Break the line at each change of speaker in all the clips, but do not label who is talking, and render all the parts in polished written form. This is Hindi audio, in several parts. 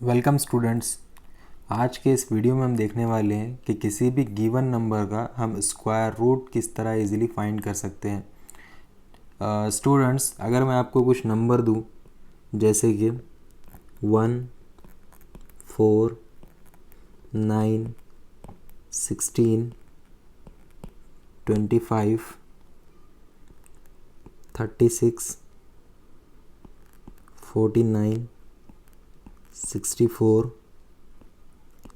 Welcome students. आज के इस वीडियो में हम देखने वाले हैं कि किसी भी गिवन नंबर का हम स्क्वायर रूट किस तरह इजीली फाइंड कर सकते हैं। स्टूडेंट्स, अगर मैं आपको कुछ नंबर दूं जैसे कि 1, 4, 9, 16, 25, 36, 49, 64,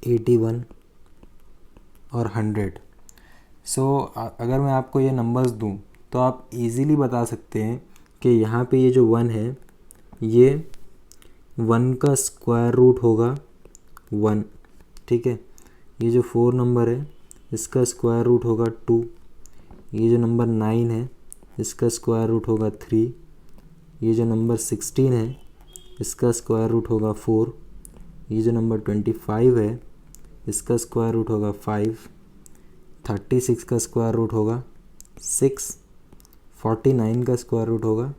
81 और 100। अगर मैं आपको ये नंबर्स दूं तो आप इजीली बता सकते हैं कि यहाँ पे ये जो 1 है ये 1 का स्क्वायर रूट होगा 1, ठीक है। ये जो 4 नंबर है इसका स्क्वायर रूट होगा 2। ये जो नंबर 9 है इसका स्क्वायर रूट होगा 3। ये जो नंबर 16 है इसका स्क्वायर रूट होगा 4। ये जो नंबर 25 है इसका स्क्वायर रूट होगा 5। 36 का स्क्वायर रूट होगा 6। 49 का स्क्वायर रूट होगा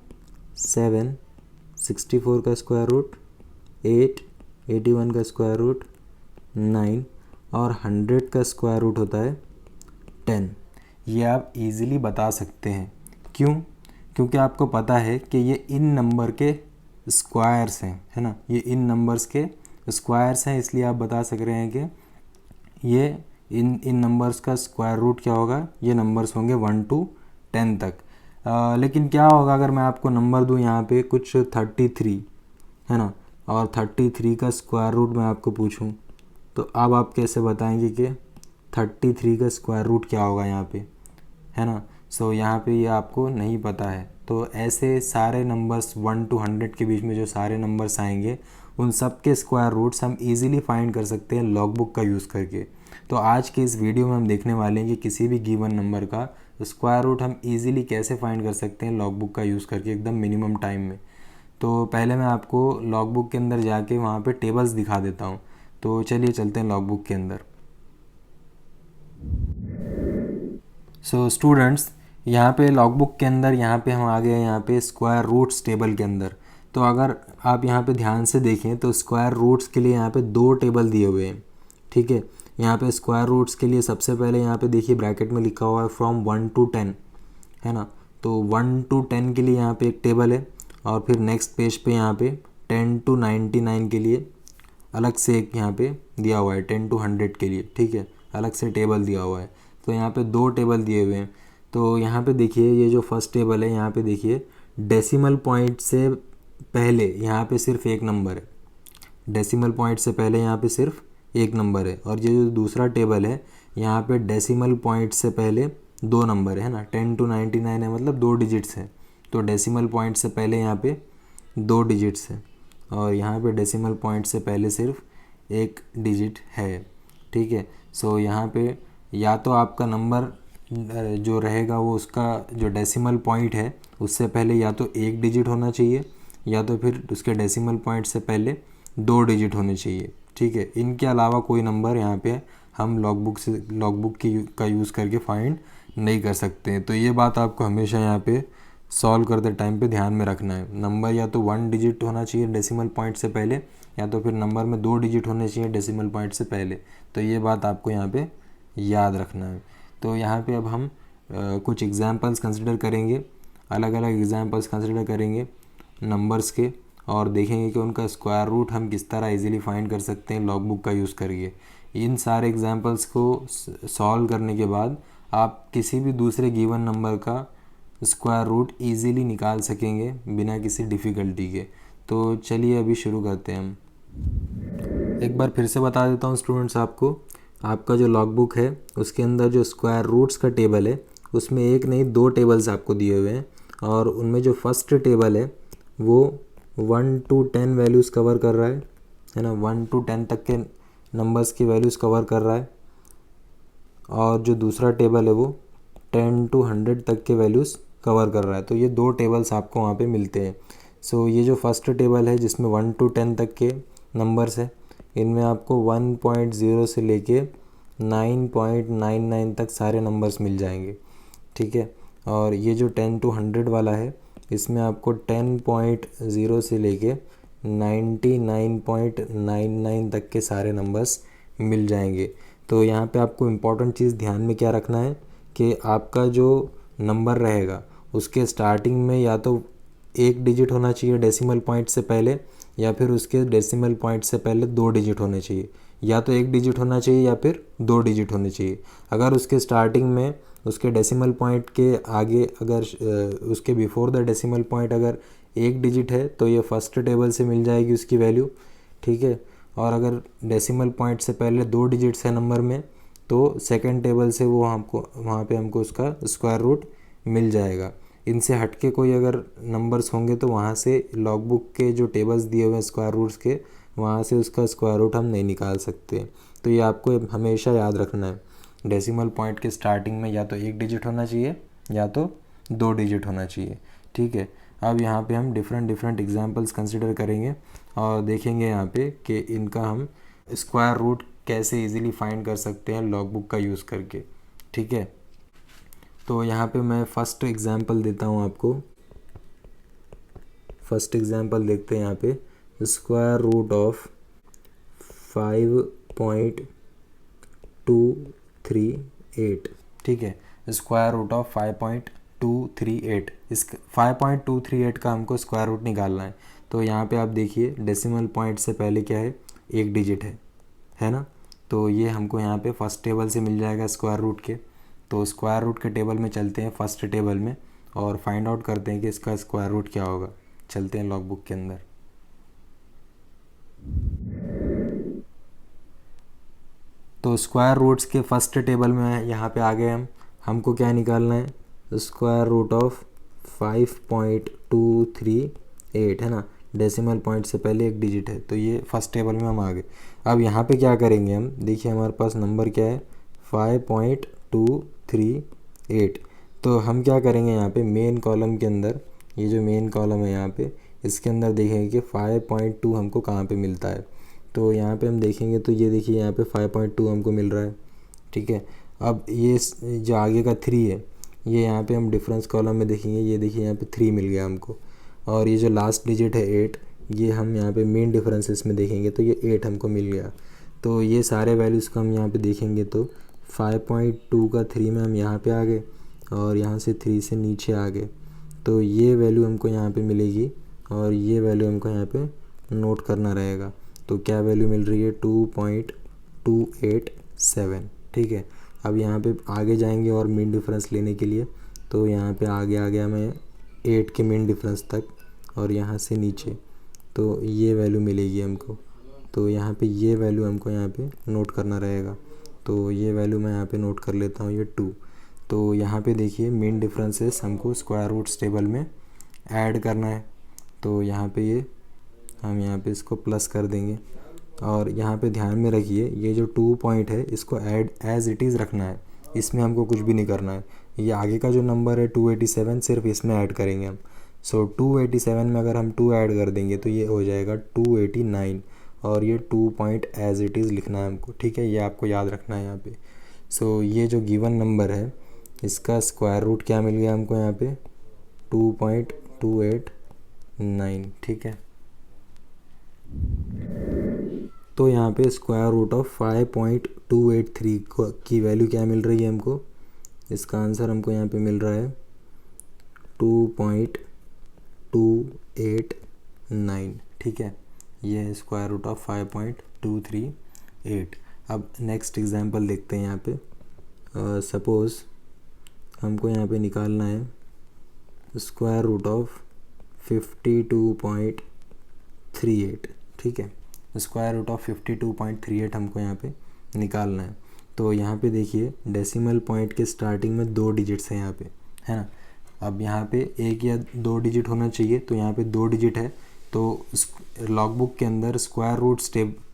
7। 64 का स्क्वायर रूट 8। 81 का स्क्वायर रूट 9 और 100 का स्क्वायर रूट होता है 10। ये आप इजीली बता सकते हैं। क्यों? क्योंकि आपको पता है कि ये इन नंबर के स्क्वायर्स हैं, है ना। ये इन नंबर्स के स्क्वायर्स हैं, इसलिए आप बता सक रहे हैं कि ये इन नंबर्स का स्क्वायर रूट क्या होगा। ये नंबर्स होंगे 1 to 10 तक। लेकिन क्या होगा अगर मैं आपको नंबर दूं यहाँ पे कुछ 33, है ना, और 33 का स्क्वायर रूट मैं आपको पूछूं तो अब आप कैसे बताएंगे कि 33 का स्क्वायर रूट क्या होगा यहाँ पे, है ना। यहाँ पे ये आपको नहीं पता है। तो ऐसे सारे नंबर्स 1 to 100 के बीच में जो सारे नंबर्स आएंगे उन सब के स्क्वायर रूट्स हम इजीली फाइंड कर सकते हैं लॉग बुक का यूज़ करके। तो आज के इस वीडियो में हम देखने वाले हैं कि किसी भी गिवन नंबर का स्क्वायर रूट हम इजीली कैसे फाइंड कर सकते हैं लॉग बुक का यूज़ करके एकदम मिनिमम टाइम में। तो पहले मैं आपको लॉग बुक के अंदर जाके वहाँ पे टेबल्स दिखा देता हूँ। तो चलिए चलते हैं लॉग बुक के अंदर। स्टूडेंट्स, यहाँ पे लॉग बुक के अंदर यहाँ पे हम आ गए हैं यहाँ पे स्क्वायर रूट्स टेबल के अंदर। तो अगर आप यहाँ पे ध्यान से देखें तो स्क्वायर रूट्स के लिए यहाँ पे 2 टेबल दिए हुए हैं, ठीक है। यहाँ पे स्क्वायर रूट्स के लिए सबसे पहले यहाँ पे देखिए ब्रैकेट में लिखा हुआ है फ्रॉम 1 to 10, है ना। तो 1 to 10 के लिए यहाँ पे एक टेबल है और फिर नेक्स्ट पेज पे यहाँ पे 10 to 99 के लिए अलग से एक यहाँ पे दिया हुआ है, 10 to 100 के लिए, ठीक है, अलग से टेबल दिया हुआ है। तो यहाँ पे 2 टेबल दिए हुए हैं। तो यहाँ पे देखिए ये जो फर्स्ट टेबल है यहाँ पे देखिए डेसिमल पॉइंट से पहले यहाँ पे सिर्फ एक नंबर है। डेसिमल पॉइंट से पहले यहाँ पे सिर्फ एक नंबर है। और ये जो दूसरा टेबल है यहाँ पे डेसिमल पॉइंट से पहले 2 नंबर है ना, 10 to 99 है, मतलब 2 डिजिट्स है। तो डेसिमल पॉइंट से पहले यहाँ पे 2 डिजिट्स है और यहाँ पे डेसिमल पॉइंट से पहले सिर्फ एक डिजिट है, ठीक है। यहाँ पे या तो आपका नंबर जो रहेगा वो उसका जो डेसिमल पॉइंट है उससे पहले या तो एक डिजिट होना चाहिए या तो फिर उसके डेसिमल पॉइंट से पहले 2 डिजिट होने चाहिए, ठीक है। इनके अलावा कोई नंबर यहाँ पे हम लॉग बुक का यूज़ करके फाइंड नहीं कर सकते हैं। तो ये बात आपको हमेशा यहाँ पे सॉल्व करते टाइम पे ध्यान में रखना है। नंबर या तो 1 डिजिट होना चाहिए डेसिमल पॉइंट से पहले या तो फिर नंबर में 2 डिजिट होने चाहिए डेसिमल पॉइंट से पहले। तो ये बात आपको यहाँ पे याद रखना है। तो यहाँ पे अब हम कुछ एग्जांपल्स कंसिडर करेंगे, अलग अलग एग्जांपल्स कंसिडर करेंगे नंबर्स के और देखेंगे कि उनका स्क्वायर रूट हम किस तरह इजीली फाइंड कर सकते हैं लॉग बुक का यूज़ करके। इन सारे एग्जांपल्स को सॉल्व करने के बाद आप किसी भी दूसरे गिवन नंबर का स्क्वायर रूट इजीली निकाल सकेंगे बिना किसी डिफ़िकल्टी के। तो चलिए अभी शुरू करते हैं हम। एक बार फिर से बता देता हूँ स्टूडेंट्स आपको, आपका जो लॉग बुक है उसके अंदर जो स्क्वायर रूट्स का टेबल है उसमें एक नहीं 2 टेबल्स आपको दिए हुए हैं और उनमें जो फर्स्ट टेबल है वो 1 to 10 वैल्यूज़ कवर कर रहा है ना। 1 to 10 तक के नंबर्स की वैल्यूज़ कवर कर रहा है और जो दूसरा टेबल है वो 10 to 100 तक के वैल्यूज़ कवर कर रहा है। तो ये 2 टेबल्स आपको वहाँ पे मिलते हैं। ये जो फर्स्ट टेबल है जिसमें 1 to 10 तक के नंबर्स है इनमें आपको 1.0 से लेके 9.99 तक सारे नंबर्स मिल जाएंगे, ठीक है। और ये जो 10 to 100 वाला है इसमें आपको 10.0 से लेके 99.99 तक के सारे नंबर्स मिल जाएंगे। तो यहाँ पे आपको इम्पोर्टेंट चीज़ ध्यान में क्या रखना है कि आपका जो नंबर रहेगा उसके स्टार्टिंग में या तो एक डिजिट होना चाहिए डेसिमल पॉइंट से पहले, या फिर उसके डेसिमल पॉइंट से पहले 2 डिजिट होने चाहिए। या तो एक डिजिट होना चाहिए या फिर 2 डिजिट होने चाहिए। अगर उसके स्टार्टिंग में उसके डेसिमल पॉइंट के आगे अगर उसके बिफोर द डेसिमल पॉइंट अगर एक डिजिट है तो ये फर्स्ट टेबल से मिल जाएगी उसकी वैल्यू, ठीक है। और अगर डेसिमल पॉइंट से पहले 2 डिजिट्स है नंबर में तो सेकंड टेबल से वो हमको वहाँ पे हमको उसका स्क्वायर रूट मिल जाएगा। इनसे हटके कोई अगर नंबर्स होंगे तो वहाँ से लॉग बुक के जो टेबल्स दिए हुए हैं स्क्वायर रूट्स के, वहाँ से उसका स्क्वायर रूट हम नहीं निकाल सकते। तो ये आपको हमेशा याद रखना है, डेसिमल पॉइंट के स्टार्टिंग में या तो एक डिजिट होना चाहिए या तो 2 डिजिट होना चाहिए, ठीक है। अब यहाँ पे हम डिफरेंट एग्जांपल्स कंसिडर करेंगे और देखेंगे यहाँ पे कि इनका हम स्क्वायर रूट कैसे इजीली फाइंड कर सकते हैं लॉग बुक का यूज़ करके, ठीक है। तो यहाँ पे मैं फर्स्ट एग्जांपल देता हूँ आपको। फर्स्ट एग्जांपल देखते हैं यहाँ पे, स्क्वायर रूट ऑफ 5.238, ठीक है। स्क्वायर रूट ऑफ 5.238, इस 5.238 का हमको स्क्वायर रूट निकालना है। तो यहाँ पे आप देखिए डेसिमल पॉइंट से पहले क्या है, एक डिजिट है ना। तो ये हमको यहाँ पे फर्स्ट टेबल से मिल जाएगा स्क्वायर रूट के। तो स्क्वायर रूट के टेबल में चलते हैं, फर्स्ट टेबल में, और फाइंड आउट करते हैं कि इसका स्क्वायर रूट क्या होगा। चलते हैं लॉग बुक के अंदर। तो स्क्वायर रूट्स के फर्स्ट टेबल में यहाँ पे आ गए हमको क्या निकालना है, स्क्वायर रूट ऑफ 5.238 है ना। डेसिमल पॉइंट से पहले एक डिजिट है, तो ये फर्स्ट टेबल में हम आ गए। अब यहाँ पे क्या करेंगे हम, देखिए हमारे पास नंबर क्या है 5.238। तो हम क्या करेंगे यहाँ पे मेन कॉलम के अंदर, ये जो मेन कॉलम है यहाँ पे, इसके अंदर देखेंगे कि 5.2 हमको कहाँ पे मिलता है। तो यहाँ पे हम देखेंगे तो ये देखिए यहाँ पे 5.2 हमको मिल रहा है, ठीक है। अब ये जो आगे का 3 है, ये यहाँ पे हम डिफरेंस कॉलम में देखेंगे, ये देखिए यहाँ पे 3 मिल गया हमको। और ये जो लास्ट डिजिट है 8, ये हम यहाँ पे मेन डिफरेंसेस में देखेंगे तो ये 8 हमको मिल गया। तो ये सारे वैल्यूज़ को हम यहाँ पे देखेंगे तो 5.2 का 3 में हम यहाँ पे आ गए और यहाँ से 3 से नीचे आ गए। तो ये वैल्यू हमको यहाँ पे मिलेगी और ये वैल्यू हमको यहाँ पे नोट करना रहेगा। तो क्या वैल्यू मिल रही है, 2.287, ठीक है। अब यहाँ पे आगे जाएंगे और मीन डिफरेंस लेने के लिए, तो यहाँ पे आगे आ गया मैं 8 के मीन डिफरेंस तक और यहाँ से नीचे, तो ये वैल्यू मिलेगी हमको। तो यहाँ पे ये वैल्यू हमको यहाँ पे नोट करना रहेगा। तो ये वैल्यू मैं यहाँ पे नोट कर लेता हूँ, ये 2। तो यहाँ पे देखिए मीन डिफरेंसेस हमको स्क्वायर रूट्स टेबल में ऐड करना है। तो यहाँ पे ये हम यहाँ पे इसको प्लस कर देंगे और यहाँ पे ध्यान में रखिए ये जो 2 पॉइंट है इसको ऐड एज इट इज़ रखना है, इसमें हमको कुछ भी नहीं करना है। ये आगे का जो नंबर है 287 सिर्फ इसमें ऐड करेंगे हम। सो 287 में अगर हम 2 ऐड कर देंगे तो ये हो जाएगा 289 और ये 2 पॉइंट एज इट इज़ लिखना है हमको, ठीक है। ये आपको याद रखना है यहाँ पे। सो ये जो गिवन नंबर है इसका स्क्वायर रूट क्या मिल गया हमको यहाँ पे, 2.289, ठीक है। तो यहाँ पे स्क्वायर रूट ऑफ 5.283 की वैल्यू क्या मिल रही है हमको, इसका आंसर हमको यहाँ पे मिल रहा है 2.289, ठीक है। ये है स्क्वायर रूट ऑफ 5.238। अब नेक्स्ट एग्जांपल देखते हैं यहाँ पे। सपोज़ हमको यहाँ पे निकालना है स्क्वायर रूट ऑफ 52.38, ठीक है। स्क्वायर रूट ऑफ 52.38 हमको यहाँ पे निकालना है। तो यहाँ पे देखिए डेसिमल पॉइंट के स्टार्टिंग में 2 डिजिट्स हैं यहाँ पे, है ना। अब यहाँ पे एक या 2 डिजिट होना चाहिए, तो यहाँ पे 2 डिजिट है। तो लॉग बुक के अंदर स्क्वायर रूट्स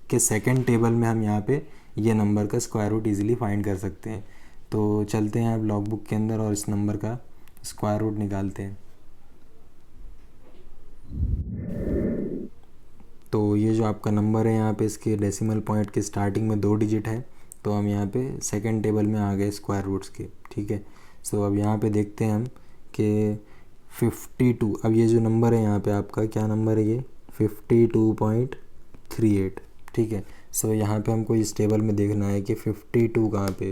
के सेकंड टेबल में हम यहाँ पे ये नंबर का स्क्वायर रूट ईजिली फाइंड कर सकते हैं। तो चलते हैं अब लॉग बुक के अंदर और इस नंबर का स्क्वायर रूट निकालते हैं। तो ये जो आपका नंबर है यहाँ पे इसके डेसिमल पॉइंट के स्टार्टिंग में 2 डिजिट है, तो हम यहाँ पे सेकंड टेबल में आ गए स्क्वायर रूट्स के, ठीक है। सो अब यहाँ पे देखते हैं हम कि 52, अब ये जो नंबर है यहाँ पे आपका क्या नंबर है, ये 52.38, ठीक है। सो यहाँ पे हमको इस टेबल में देखना है कि 52 कहाँ पे,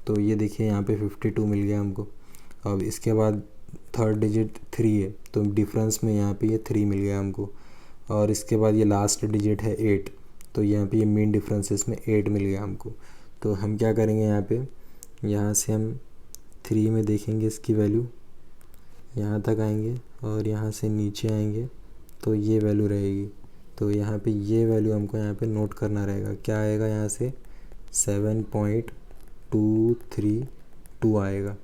तो ये देखिए यहाँ पे 52 मिल गया हमको। अब इसके बाद थर्ड डिजिट 3 है, तो डिफरेंस में यहाँ पे ये 3 मिल गया हमको। और इसके बाद ये लास्ट डिजिट है 8, तो यहाँ पे ये मेन डिफरेंस है, इसमें 8 मिल गया हमको। तो हम क्या करेंगे यहाँ से हम 3 में देखेंगे इसकी वैल्यू, यहाँ तक आएंगे और यहाँ से नीचे आएंगे तो ये वैल्यू रहेगी। तो यहाँ पे ये वैल्यू हमको यहाँ पे नोट करना रहेगा। क्या आएगा यहाँ से 7.232 आएगा।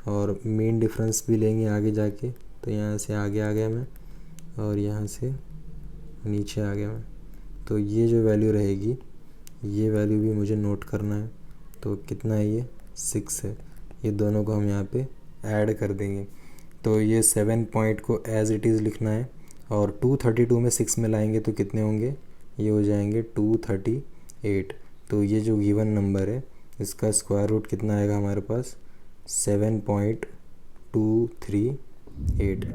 और मेन डिफरेंस भी लेंगे आगे जाके, तो यहाँ से आगे आ गया मैं और यहाँ से नीचे आ गया मैं। तो ये जो वैल्यू रहेगी, ये वैल्यू भी मुझे नोट करना है। तो कितना है ये 6 है। ये दोनों को हम यहाँ पे ऐड कर देंगे। तो ये 7 पॉइंट को एज इट इज़ लिखना है और 232 में 6 मिलाएंगे तो कितने होंगे, ये हो जाएंगे 238। तो ये जो गिवन नंबर है इसका स्क्वायर रूट कितना आएगा हमारे पास 7.238।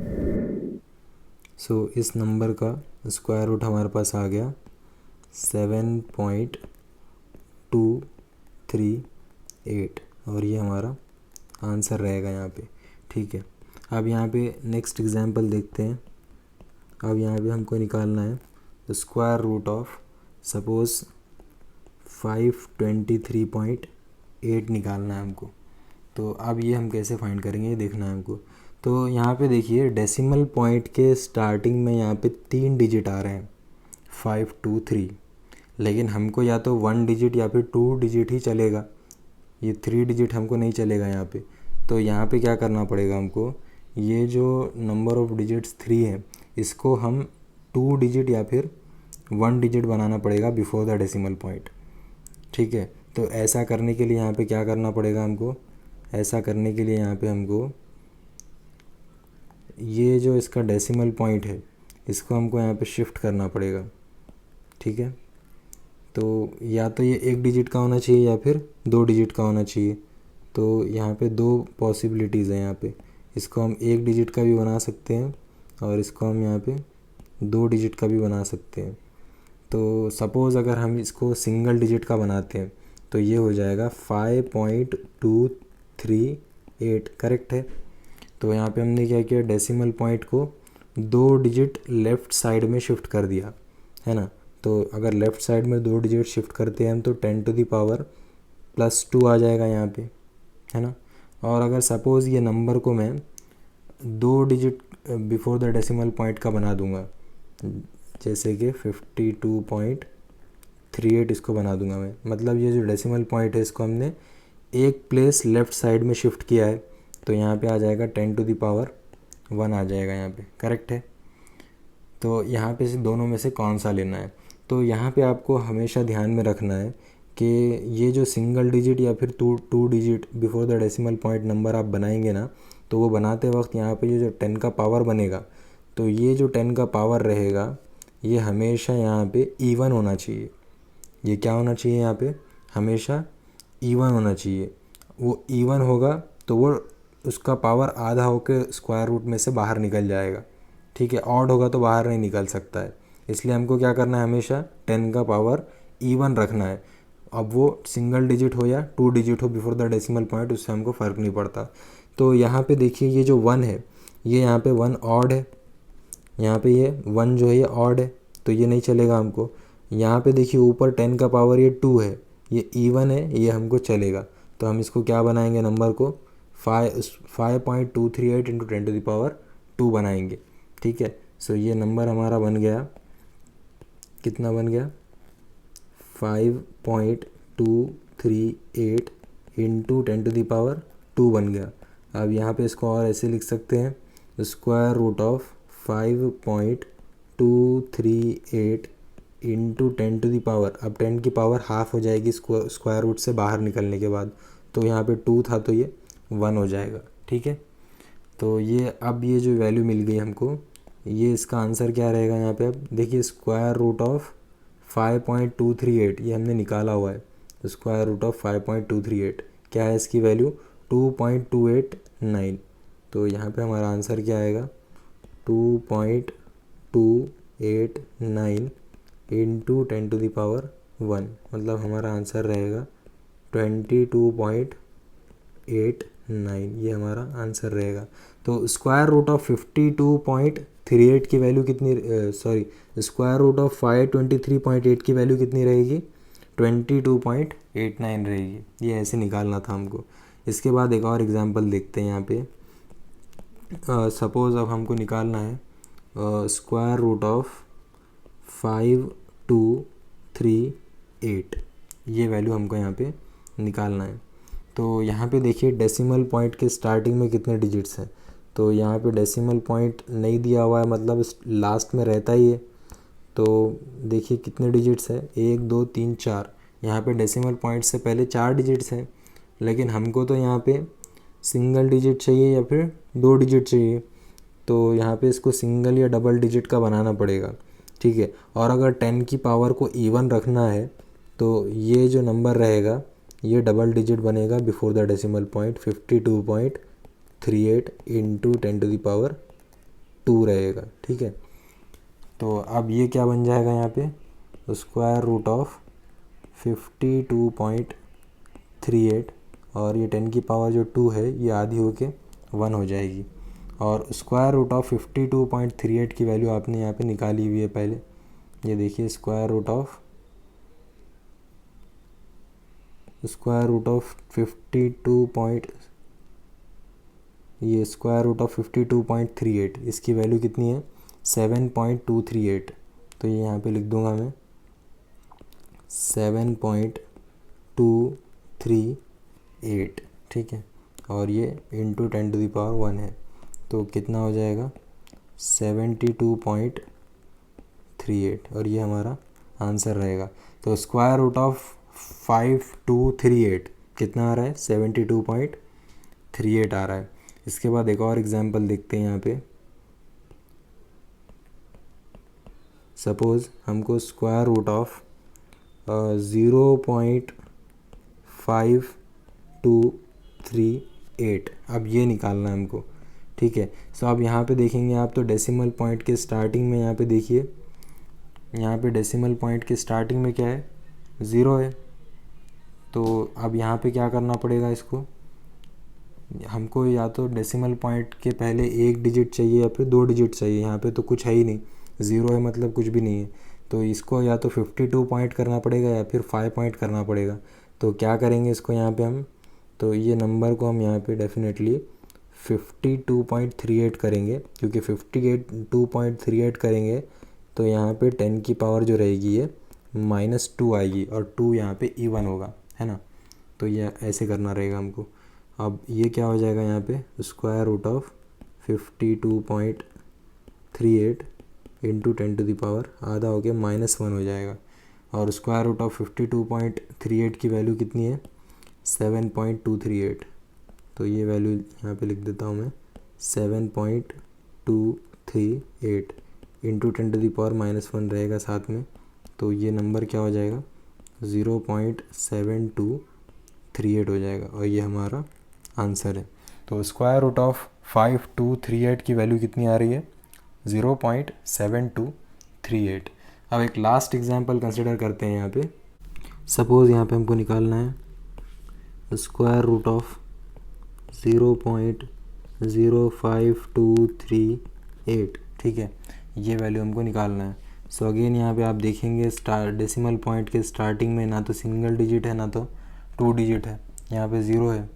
सो इस नंबर का स्क्वायर रूट हमारे पास आ गया 7.238 और ये हमारा आंसर रहेगा यहाँ पे, ठीक है। अब यहाँ पे नेक्स्ट एग्जांपल देखते हैं। अब यहाँ पे हमको निकालना है स्क्वायर रूट ऑफ सपोज़ 523.8 निकालना है हमको। तो अब ये हम कैसे फाइंड करेंगे ये देखना है हमको। तो यहाँ पे देखिए डेसिमल पॉइंट के स्टार्टिंग में यहाँ पे 3 डिजिट आ रहे हैं 523, लेकिन हमको या तो 1 डिजिट या फिर 2 डिजिट ही चलेगा, ये 3 डिजिट हमको नहीं चलेगा यहाँ पे। तो यहाँ पे क्या करना पड़ेगा हमको, ये जो नंबर ऑफ़ डिजिट्स 3 है इसको हम 2 डिजिट या फिर 1 डिजिट बनाना पड़ेगा बिफोर द डेसिमल पॉइंट, ठीक है। तो ऐसा करने के लिए यहाँ पे क्या करना पड़ेगा हमको, ऐसा करने के लिए यहाँ पे हमको ये जो इसका डेसिमल पॉइंट है इसको हमको यहाँ पे शिफ्ट करना पड़ेगा, ठीक है। तो या तो ये 1 डिजिट का होना चाहिए या फिर 2 डिजिट का होना चाहिए। तो यहाँ पे 2 पॉसिबिलिटीज़ हैं यहाँ पे। इसको हम 1 डिजिट का भी बना सकते हैं और इसको हम यहाँ पे 2 डिजिट का भी बना सकते हैं। तो सपोज़ अगर हम इसको सिंगल डिजिट का बनाते हैं तो ये हो जाएगा 5.238, करेक्ट है। तो यहाँ पे हमने क्या किया, डेसिमल पॉइंट को 2 डिजिट लेफ़्ट साइड में शिफ्ट कर दिया, है ना। तो अगर लेफ़्ट साइड में 2 डिजिट शिफ्ट करते हैं हम तो 10⁻²+ आ जाएगा यहाँ पे, है ना। और अगर सपोज़ ये नंबर को मैं 2 digit before the decimal point का बना दूंगा, जैसे कि 52.38 इसको बना दूंगा मैं, मतलब ये जो डेसिमल पॉइंट है इसको हमने एक प्लेस लेफ़्ट साइड में शिफ्ट किया है, तो यहाँ पे आ जाएगा 10⁻1 आ जाएगा यहाँ पे, करेक्ट है। तो यहाँ पे से दोनों में से कौन सा लेना है, तो यहाँ पे आपको हमेशा ध्यान में रखना है कि ये जो सिंगल डिजिट या फिर 2 digit before the decimal point number आप बनाएंगे ना, तो वो बनाते वक्त यहाँ पे जो 10 का पावर बनेगा, तो ये जो 10 का पावर रहेगा ये हमेशा यहाँ पे इवन होना चाहिए। ये क्या होना चाहिए, यहाँ पे हमेशा इवन होना चाहिए। वो इवन होगा तो वो उसका पावर आधा होकर स्क्वायर रूट में से बाहर निकल जाएगा, ठीक है। ऑड होगा तो बाहर नहीं निकल सकता है, इसलिए हमको क्या करना है, हमेशा 10 का पावर इवन रखना है। अब वो सिंगल डिजिट हो या 2 डिजिट हो बिफोर द डेसिमल पॉइंट, उससे हमको फ़र्क नहीं पड़ता। तो यहाँ पे देखिए ये जो 1 है ये यहाँ पे 1 ऑड है, यहाँ पे ये 1 जो है ये ऑड है, तो ये नहीं चलेगा हमको। यहाँ पे देखिए ऊपर 10 का पावर ये 2 है, ये इवन है, ये हमको चलेगा। तो हम इसको क्या बनाएंगे, नंबर को 5.238 इंटू 10⁻² बनाएंगे, ठीक है। सो ये नंबर हमारा बन गया, कितना बन गया 5.238 इंटू 10⁻² बन गया। अब यहाँ पे इसको और ऐसे लिख सकते हैं, स्क्वायर रूट ऑफ 5.238 इंटू 10⁻, अब 10 की पावर हाफ हो जाएगी स्क्वायर रूट से बाहर निकलने के बाद, तो यहाँ पे 2 था तो ये 1 हो जाएगा, ठीक है। तो ये अब ये जो वैल्यू मिल गई हमको, ये इसका आंसर क्या रहेगा यहाँ पे। अब देखिए स्क्वायर रूट ऑफ 5.238 ये हमने निकाला हुआ है, तो स्क्वायर रूट ऑफ 5.238 क्या है, इसकी वैल्यू 2.289। तो यहाँ पे हमारा आंसर क्या आएगा 2.289 2.89 इंटू 10⁻1, मतलब हमारा आंसर रहेगा 22.89, ये हमारा आंसर रहेगा। तो स्क्वायर रूट ऑफ 52.38 की वैल्यू कितनी, सॉरी, स्क्वायर रूट ऑफ 523.8 की वैल्यू कितनी रहेगी, 22.89 रहेगी। ये ऐसे निकालना था हमको। इसके बाद एक और एग्जांपल देखते हैं यहाँ पे। सपोज़ अब हमको निकालना है स्क्वायर रूट ऑफ 5238, ये वैल्यू हमको यहाँ पे निकालना है। तो यहाँ पे देखिए डेसिमल पॉइंट के स्टार्टिंग में कितने डिजिट्स हैं, तो यहाँ पे डेसिमल पॉइंट नहीं दिया हुआ है, मतलब लास्ट में रहता ही है। तो देखिए कितने डिजिट्स है, 1 2 3 4, यहाँ पे डेसिमल पॉइंट से पहले 4 डिजिट्स हैं, लेकिन हमको तो यहाँ पे सिंगल डिजिट चाहिए या फिर 2 डिजिट चाहिए। तो यहाँ पे इसको सिंगल या डबल डिजिट का बनाना पड़ेगा, ठीक है। और अगर 10 की पावर को इवन रखना है तो ये जो नंबर रहेगा ये डबल डिजिट बनेगा before the decimal point, 52.38 into 10⁻2 रहेगा, ठीक है। तो अब ये क्या बन जाएगा यहाँ पे, स्क्वायर रूट ऑफ 52.38 और ये 10 की पावर जो 2 है ये आधी होके 1 हो जाएगी। और स्क्वायर रूट ऑफ 52.38 की वैल्यू आपने यहाँ पे निकाली हुई है पहले। ये देखिए स्क्वायर रूट ऑफ 52.38, इसकी वैल्यू कितनी है, 7.238। तो ये यहाँ पे लिख दूंगा मैं 7.238, ठीक है। और ये इंटू 10⁻1 है, तो कितना हो जाएगा 72.38, और ये हमारा आंसर रहेगा। तो स्क्वायर रूट ऑफ 5238 कितना आ रहा है, 72.38 आ रहा है। इसके बाद एक और एग्जांपल देखते हैं यहाँ पे। सपोज़ हमको स्क्वायर रूट ऑफ 0.5238 अब ये निकालना है हमको, ठीक है। सो अब यहाँ पे देखेंगे आप तो डेसिमल पॉइंट के स्टार्टिंग में यहाँ पे देखिए, यहाँ पे डेसिमल पॉइंट के स्टार्टिंग में क्या है, 0 है। तो अब यहाँ पे क्या करना पड़ेगा, इसको हमको या तो डेसिमल पॉइंट के पहले 1 डिजिट चाहिए या फिर 2 डिजिट चाहिए। यहाँ पे तो कुछ है ही नहीं, 0 है मतलब कुछ भी नहीं है। तो इसको या तो 52 पॉइंट करना पड़ेगा या फिर 5 पॉइंट करना पड़ेगा। तो क्या करेंगे इसको यहाँ पे हम, तो ये नंबर को हम यहाँ पे डेफिनेटली 52.38 करेंगे, क्योंकि 52.38 करेंगे तो यहाँ पे 10 की पावर जो रहेगी ये -2 आएगी, और 2 यहाँ पे इवन होगा, है ना। तो ये ऐसे करना रहेगा हमको। अब ये क्या हो जाएगा यहाँ पे, स्क्वायर रूट ऑफ 52.38 इंटू 10⁻, आधा हो गया -1 हो जाएगा। और स्क्वायर रूट ऑफ 52.38 की वैल्यू कितनी है, 7.238। तो ये वैल्यू यहाँ पे लिख देता हूँ मैं, 7.238 इंटू 10⁻1 रहेगा साथ में। तो ये नंबर क्या हो जाएगा, 0.7238 हो जाएगा, और ये हमारा आंसर है। तो स्क्वायर रूट ऑफ 5238 की वैल्यू कितनी आ रही है, 0.7238। अब एक लास्ट एग्जांपल कंसिडर करते हैं यहाँ पे। सपोज़ यहाँ पे हमको निकालना है स्क्वायर रूट ऑफ 0.05238, ठीक है। ये वैल्यू हमको निकालना है। सो अगेन यहाँ पे आप देखेंगे डेसिमल पॉइंट के स्टार्टिंग में ना तो सिंगल डिजिट है ना तो 2 डिजिट है, यहाँ पे 0 है।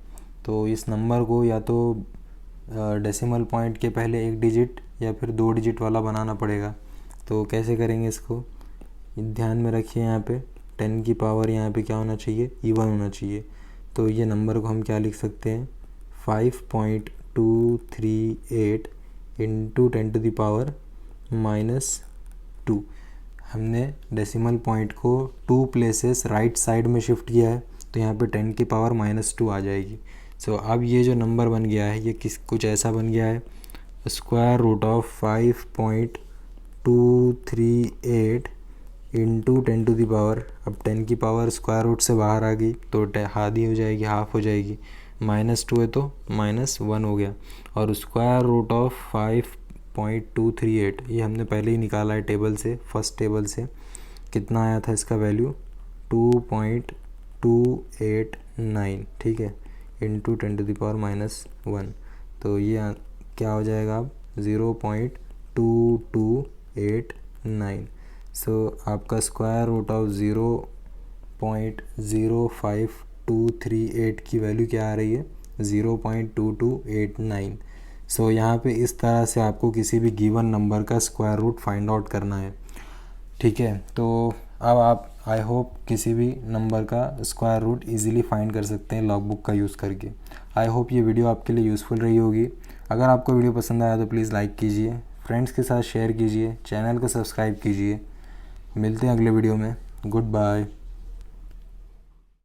तो इस नंबर को या तो डेसिमल पॉइंट के पहले 1 डिजिट या फिर 2 डिजिट वाला बनाना पड़ेगा। तो कैसे करेंगे इसको, ध्यान में रखिए यहाँ पे 10 की पावर यहाँ पे क्या होना चाहिए, इवन होना चाहिए। तो ये नंबर को हम क्या लिख सकते हैं, 5.238 इंटू 10⁻2। हमने डेसिमल पॉइंट को 2 प्लेसेस राइट साइड में शिफ्ट किया है, तो यहाँ पे 10 की पावर -2 आ जाएगी। सो अब ये जो नंबर बन गया है ये कुछ ऐसा बन गया है, स्क्वायर रूट ऑफ 5.238 इंटू 10⁻। अब 10 की पावर स्क्वायर रूट से बाहर आ गई तो आधी हो जाएगी, हाफ हो जाएगी, -2 है तो -1 हो गया। और स्क्वायर रूट ऑफ 0.238, ये हमने पहले ही निकाला है टेबल से, फर्स्ट टेबल से। कितना आया था इसका वैल्यू? 2.289, ठीक है, इंटू 10⁻⁻1। तो ये क्या हो जाएगा अब? 0.2289। सो आपका स्क्वायर रूट ऑफ 0.05238 की वैल्यू क्या आ रही है? 0.2289। सो यहाँ पे इस तरह से आपको किसी भी गिवन नंबर का स्क्वायर रूट फाइंड आउट करना है, ठीक है। तो अब आप आई होप किसी भी नंबर का स्क्वायर रूट इजीली फाइंड कर सकते हैं लॉग बुक का यूज़ करके। आई होप ये वीडियो आपके लिए यूज़फुल रही होगी। अगर आपको वीडियो पसंद आया तो प्लीज़ लाइक कीजिए, फ्रेंड्स के साथ शेयर कीजिए, चैनल को सब्सक्राइब कीजिए। मिलते हैं अगले वीडियो में। Good bye.